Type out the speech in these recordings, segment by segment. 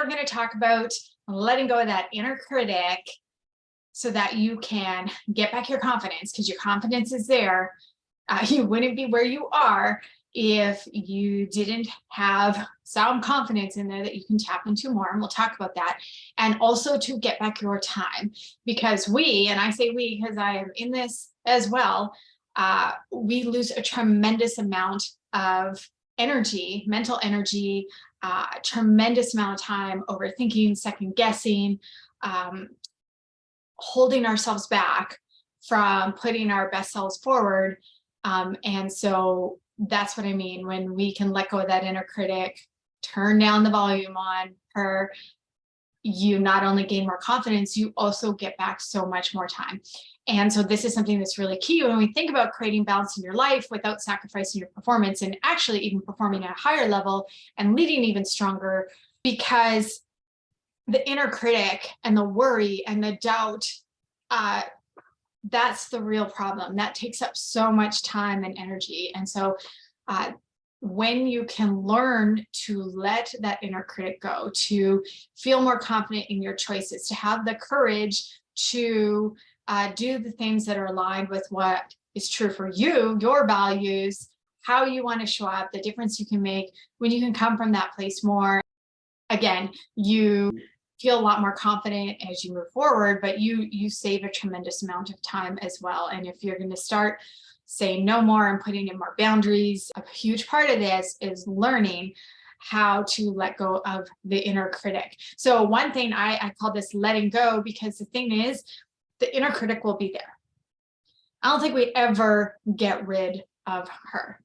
we're going to talk about letting go of that inner critic so that you can get back your confidence, because your confidence is there. You wouldn't be where you are if you didn't have some confidence in there that you can tap into more. And we'll talk about that. And also to get back your time, because and I say we because I am in this as well, we lose a tremendous amount of energy, mental energy, tremendous amount of time overthinking, second guessing, holding ourselves back from putting our best selves forward. And so that's what I mean when we can let go of that inner critic, turn down the volume on her. You not only gain more confidence, you also get back so much more time. And so this is something that's really key when we think about creating balance in your life without sacrificing your performance, and actually even performing at a higher level and leading even stronger, because the inner critic and the worry and the doubt, that's the real problem. That takes up so much time and energy. And so when you can learn to let that inner critic go, to feel more confident in your choices, to have the courage to do the things that are aligned with what is true for you, your values, how you want to show up, the difference you can make, when you can come from that place more, again, you feel a lot more confident as you move forward, but you save a tremendous amount of time as well. And if you're going to start saying no more and putting in more boundaries, a huge part of this is learning how to let go of the inner critic. So one thing I call this letting go, because the thing is, the inner critic will be there. I don't think we ever get rid of her.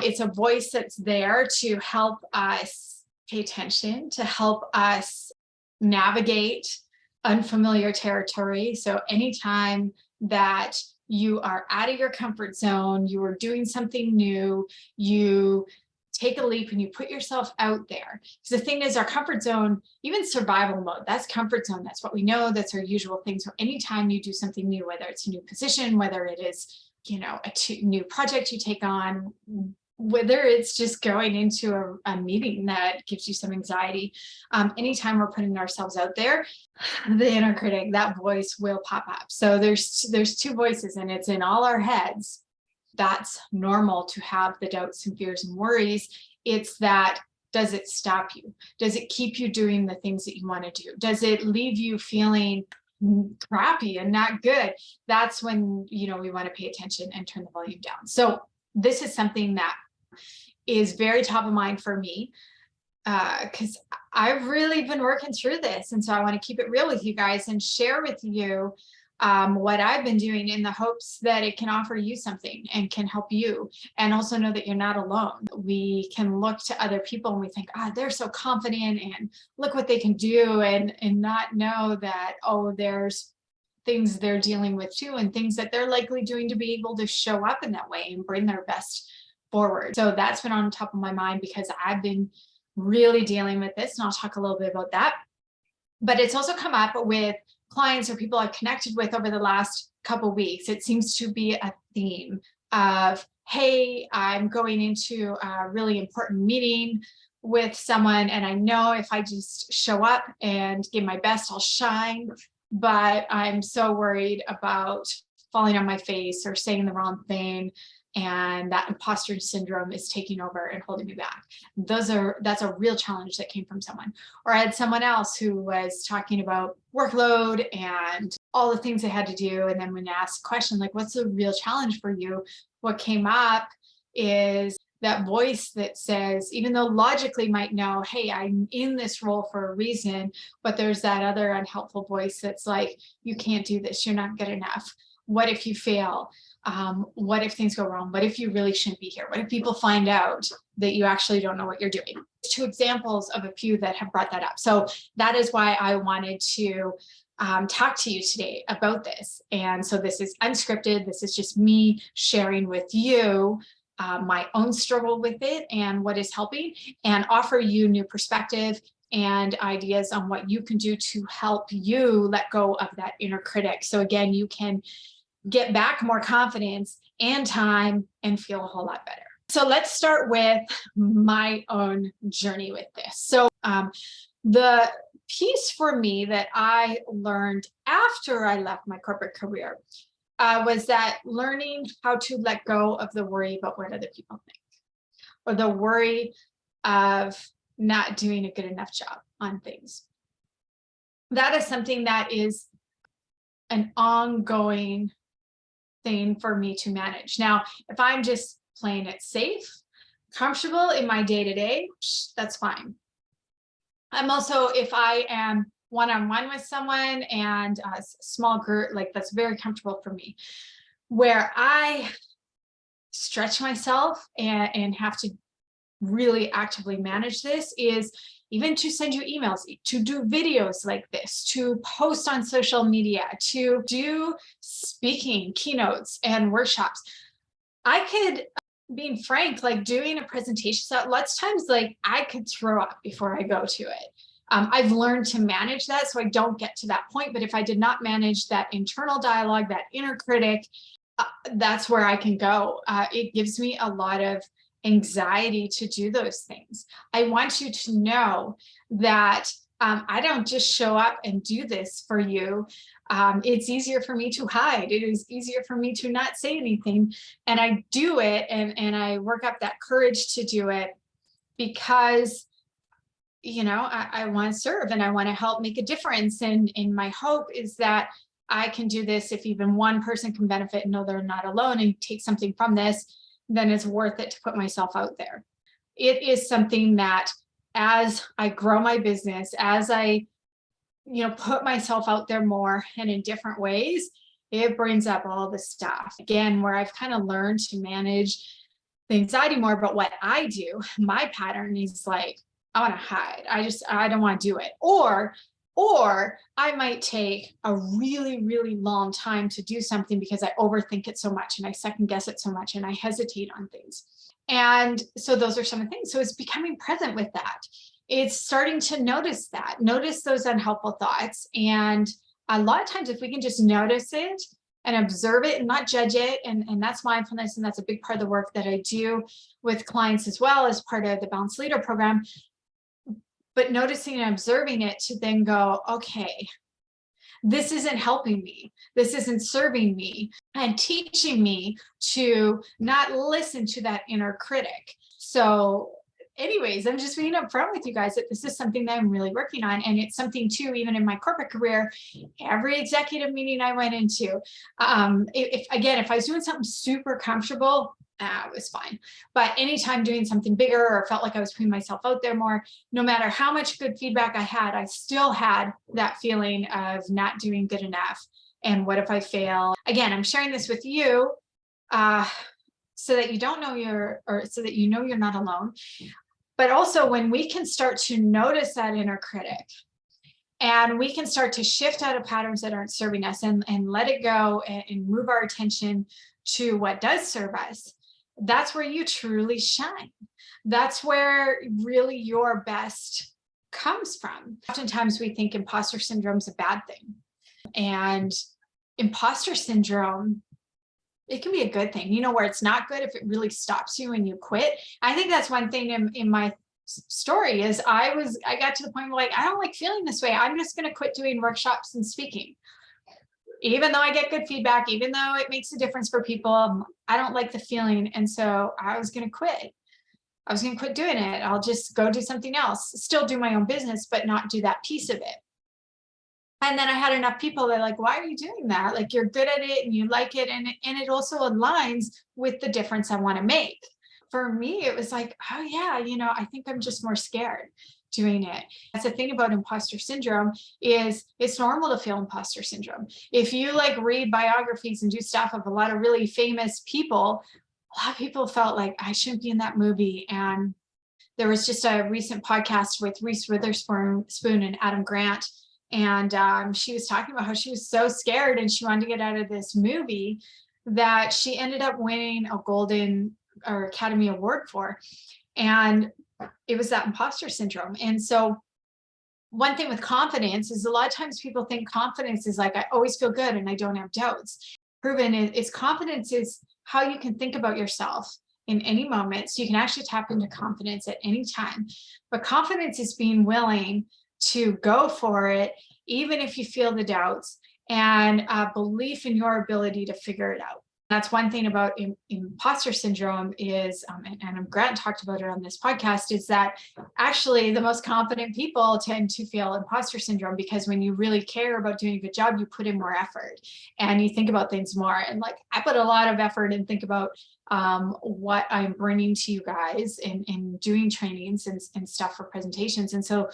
It's a voice that's there to help us pay attention, to help us navigate unfamiliar territory. So anytime that you are out of your comfort zone, you are doing something new, you take a leap and you put yourself out there. Because the thing is, our comfort zone, even survival mode, that's comfort zone. That's what we know. That's our usual thing. So anytime you do something new, whether it's a new position, whether it is, a new project you take on, whether it's just going into a meeting that gives you some anxiety, anytime we're putting ourselves out there, the inner critic, that voice will pop up. So there's two voices, and it's in all our heads. That's normal to have the doubts and fears and worries. It's that, does it stop you? Does it keep you doing the things that you want to do? Does it leave you feeling crappy and not good? That's when, we want to pay attention and turn the volume down. So this is something that is very top of mind for me, because I've really been working through this. And so I want to keep it real with you guys and share with you what I've been doing, in the hopes that it can offer you something and can help you, and also know that you're not alone. We can look to other people and we think, they're so confident and look what they can do, and not know that, there's things they're dealing with too, and things that they're likely doing to be able to show up in that way and bring their best forward. So that's been on top of my mind, because I've been really dealing with this, and I'll talk a little bit about that. But it's also come up with clients or people I've connected with over the last couple of weeks. It seems to be a theme of, hey, I'm going into a really important meeting with someone, and I know if I just show up and give my best, I'll shine, but I'm so worried about falling on my face or saying the wrong thing, and that imposter syndrome is taking over and holding me back. That's a real challenge that came from someone. Or I had someone else who was talking about workload and all the things they had to do. And then when I asked a question like, what's the real challenge for you? What came up is that voice that says, even though logically might know, hey, I'm in this role for a reason, but there's that other unhelpful voice that's like, you can't do this, you're not good enough. What if you fail? What if things go wrong? What if you really shouldn't be here? What if people find out that you actually don't know what you're doing? Two examples of a few that have brought that up. So that is why I wanted to talk to you today about this. And so this is unscripted. This is just me sharing with you my own struggle with it and what is helping, and offer you new perspective and ideas on what you can do to help you let go of that inner critic. So again, you can get back more confidence and time and feel a whole lot better. So let's start with my own journey with this. So The piece for me that I learned after I left my corporate career was that learning how to let go of the worry about what other people think, or the worry of not doing a good enough job on things. That is something that is an ongoing thing for me to manage. Now, if I'm just playing it safe, comfortable in my day-to-day, that's fine. I'm also, if I am one-on-one with someone and a small group, like that's very comfortable for me. Where I stretch myself and have to really actively manage this is even to send you emails, to do videos like this, to post on social media, to do speaking keynotes and workshops. I could, being frank, like doing a presentation, so lots of times like I could throw up before I go to it. I've learned to manage that so I don't get to that point. But if I did not manage that internal dialogue, that inner critic, that's where I can go. It gives me a lot of anxiety to do those things. I want you to know that I don't just show up and do this for you. It's easier for me to hide. It is easier for me to not say anything. And I do it and I work up that courage to do it because, you know, I want to serve and I want to help make a difference. And my hope is that I can do this if even one person can benefit and know they're not alone and take something from this, then it's worth it to put myself out there. It is something that as I grow my business, as I, you know, put myself out there more and in different ways, it brings up all the stuff again, where I've kind of learned to manage the anxiety more. But what I do, my pattern is like, I want to hide. I don't want to do it. Or I might take a really, really long time to do something because I overthink it so much and I second guess it so much and I hesitate on things. And so those are some of the things. So it's becoming present with that. It's starting to notice those unhelpful thoughts. And a lot of times, if we can just notice it and observe it and not judge it, and that's mindfulness. And that's a big part of the work that I do with clients as well as part of the Balanced Leader program. But noticing and observing it to then go, okay, this isn't helping me. This isn't serving me and teaching me to not listen to that inner critic. So anyways, I'm just being upfront with you guys that this is something that I'm really working on. And it's something too, even in my corporate career, every executive meeting I went into, if I was doing something super comfortable, it was fine. But anytime doing something bigger or felt like I was putting myself out there more, no matter how much good feedback I had, I still had that feeling of not doing good enough. And what if I fail? Again, I'm sharing this with you so that you don't know so that you know you're not alone. But also when we can start to notice that inner critic and we can start to shift out of patterns that aren't serving us and let it go and move our attention to what does serve us, that's where you truly shine. That's where really your best comes from. Oftentimes we think imposter syndrome is a bad thing. And imposter syndrome, it can be a good thing, you know, where it's not good if it really stops you and you quit. I think that's one thing in my story is I got to the point where like, I don't like feeling this way. I'm just going to quit doing workshops and speaking. Even though I get good feedback, even though it makes a difference for people, I don't like the feeling. And so I was going to quit. I was going to quit doing it. I'll just go do something else, still do my own business, but not do that piece of it. And then I had enough people that are like, why are you doing that? Like, you're good at it and you like it. And it also aligns with the difference I want to make. For me, it was like, oh yeah, you know, I think I'm just more scared doing it. That's the thing about imposter syndrome is it's normal to feel imposter syndrome. If you like read biographies and do stuff of a lot of really famous people, a lot of people felt like I shouldn't be in that movie. And there was just a recent podcast with Reese Witherspoon and Adam Grant. And she was talking about how she was so scared and she wanted to get out of this movie that she ended up winning a Golden or Academy Award for. And it was that imposter syndrome. And so one thing with confidence is a lot of times people think confidence is like, I always feel good and I don't have doubts. Proven is confidence is how you can think about yourself in any moment. So you can actually tap into confidence at any time. But confidence is being willing to go for it, even if you feel the doubts, and belief in your ability to figure it out. That's one thing about imposter syndrome is, and Grant talked about it on this podcast, is that actually the most confident people tend to feel imposter syndrome, because when you really care about doing a good job, you put in more effort and you think about things more. And like, I put a lot of effort and think about what I'm bringing to you guys in doing trainings and stuff for presentations. And so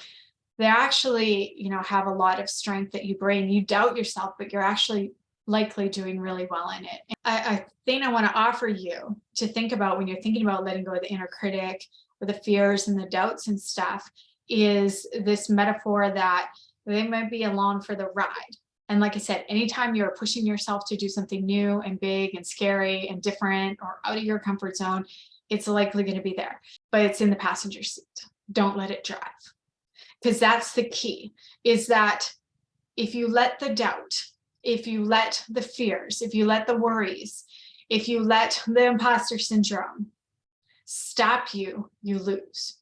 they actually, have a lot of strength that you bring. You doubt yourself, but you're actually likely doing really well in it. I think I want to offer you to think about when you're thinking about letting go of the inner critic or the fears and the doubts and stuff, is this metaphor that they might be along for the ride. And like I said, anytime you're pushing yourself to do something new and big and scary and different or out of your comfort zone, it's likely going to be there, but it's in the passenger seat. Don't let it drive. Because that's the key, is that if you let the doubt, if you let the fears, if you let the worries, if you let the imposter syndrome stop you, you lose.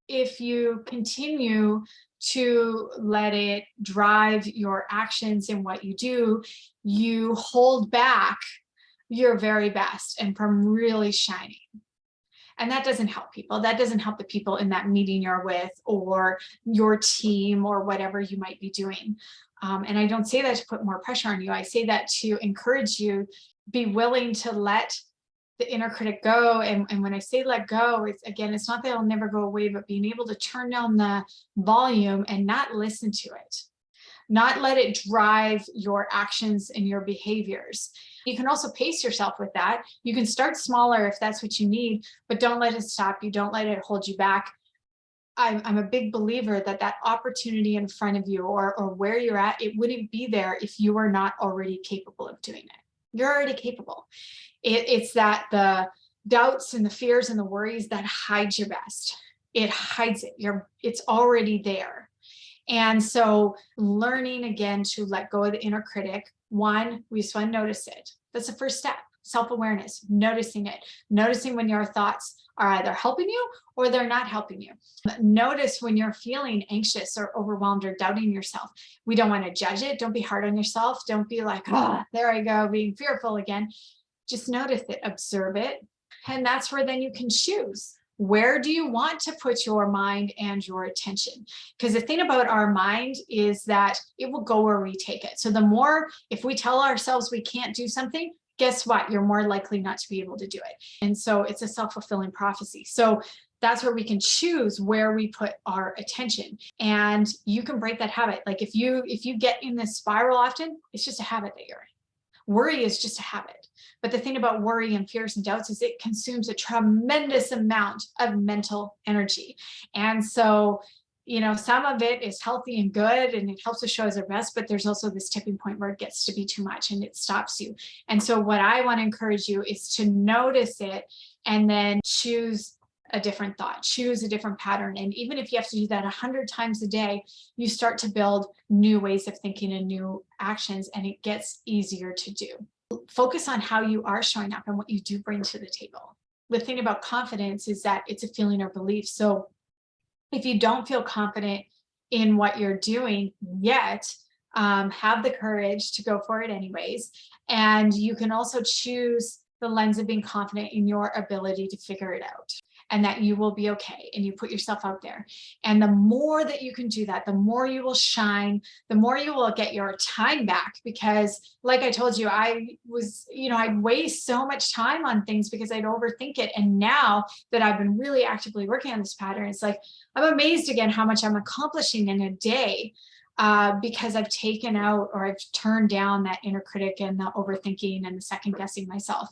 If you continue to let it drive your actions and what you do, you hold back your very best and from really shining. And that doesn't help people. That doesn't help the people in that meeting you're with or your team or whatever you might be doing. And I don't say that to put more pressure on you. I say that to encourage you, be willing to let the inner critic go. And when I say let go, it's not that it'll never go away, but being able to turn down the volume and not listen to it. Not let it drive your actions and your behaviors. You can also pace yourself with that. You can start smaller if that's what you need, but don't let it stop you. Don't let it hold you back. I'm a big believer that opportunity in front of you or where you're at, it wouldn't be there if you were not already capable of doing it. You're already capable. It's that the doubts and the fears and the worries that hide your best. It hides it. It's already there. And so learning again to let go of the inner critic, one, we just want to notice it. That's the first step. Self-awareness, noticing it, noticing when your thoughts are either helping you or they're not helping you. Notice when you're feeling anxious or overwhelmed or doubting yourself. We don't want to judge it. Don't be hard on yourself. Don't be like, there I go, being fearful again. Just notice it, observe it. And that's where then you can choose. Where do you want to put your mind and your attention? Because the thing about our mind is that it will go where we take it. So the more, if we tell ourselves we can't do something, guess what? You're more likely not to be able to do it. And so it's a self-fulfilling prophecy. So that's where we can choose where we put our attention. And you can break that habit. Like if you get in this spiral often, it's just a habit that you're in. Worry is just a habit. But the thing about worry and fears and doubts is it consumes a tremendous amount of mental energy. And so, some of it is healthy and good and it helps us show us our best, but there's also this tipping point where it gets to be too much and it stops you. And so what I want to encourage you is to notice it and then choose a different thought, choose a different pattern. And even if you have to do that 100 times a day, you start to build new ways of thinking and new actions, and it gets easier to do. Focus on how you are showing up and what you do bring to the table. The thing about confidence is that it's a feeling or belief. So if you don't feel confident in what you're doing yet, have the courage to go for it anyways. And you can also choose the lens of being confident in your ability to figure it out and that you will be okay, and you put yourself out there. And the more that you can do that, the more you will shine, the more you will get your time back. Because like I told you, I'd waste so much time on things because I'd overthink it. And now that I've been really actively working on this pattern, it's like, I'm amazed again how much I'm accomplishing in a day because I've taken out or I've turned down that inner critic and the overthinking and the second guessing myself.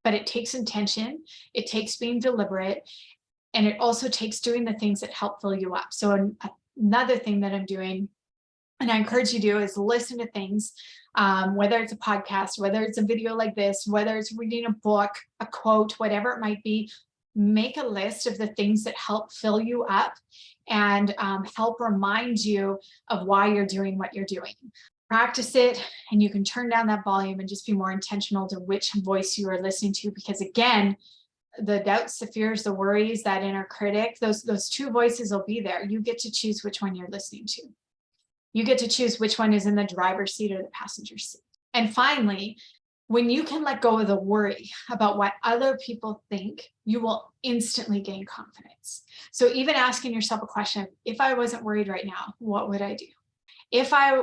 But it takes intention, it takes being deliberate, and it also takes doing the things that help fill you up. So another thing that I'm doing, and I encourage you to do, is listen to things, whether it's a podcast, whether it's a video like this, whether it's reading a book, a quote, whatever it might be. Make a list of the things that help fill you up and help remind you of why you're doing what you're doing. Practice it, and you can turn down that volume and just be more intentional to which voice you are listening to, because again, the doubts, the fears, the worries, that inner critic, those two voices will be there. You get to choose which one you're listening to. You get to choose which one is in the driver's seat or the passenger seat. And finally, when you can let go of the worry about what other people think, you will instantly gain confidence. So even asking yourself a question, if I wasn't worried right now, what would I do? If I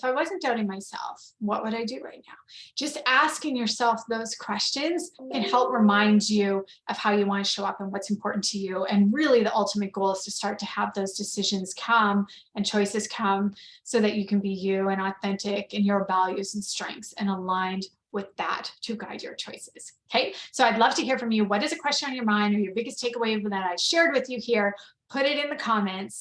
wasn't doubting myself, what would I do right now? Just asking yourself those questions can help remind you of how you want to show up and what's important to you. And really the ultimate goal is to start to have those decisions come and choices come so that you can be you and authentic in your values and strengths and aligned with that to guide your choices. Okay, so I'd love to hear from you. What is a question on your mind or your biggest takeaway that I shared with you here? Put it in the comments.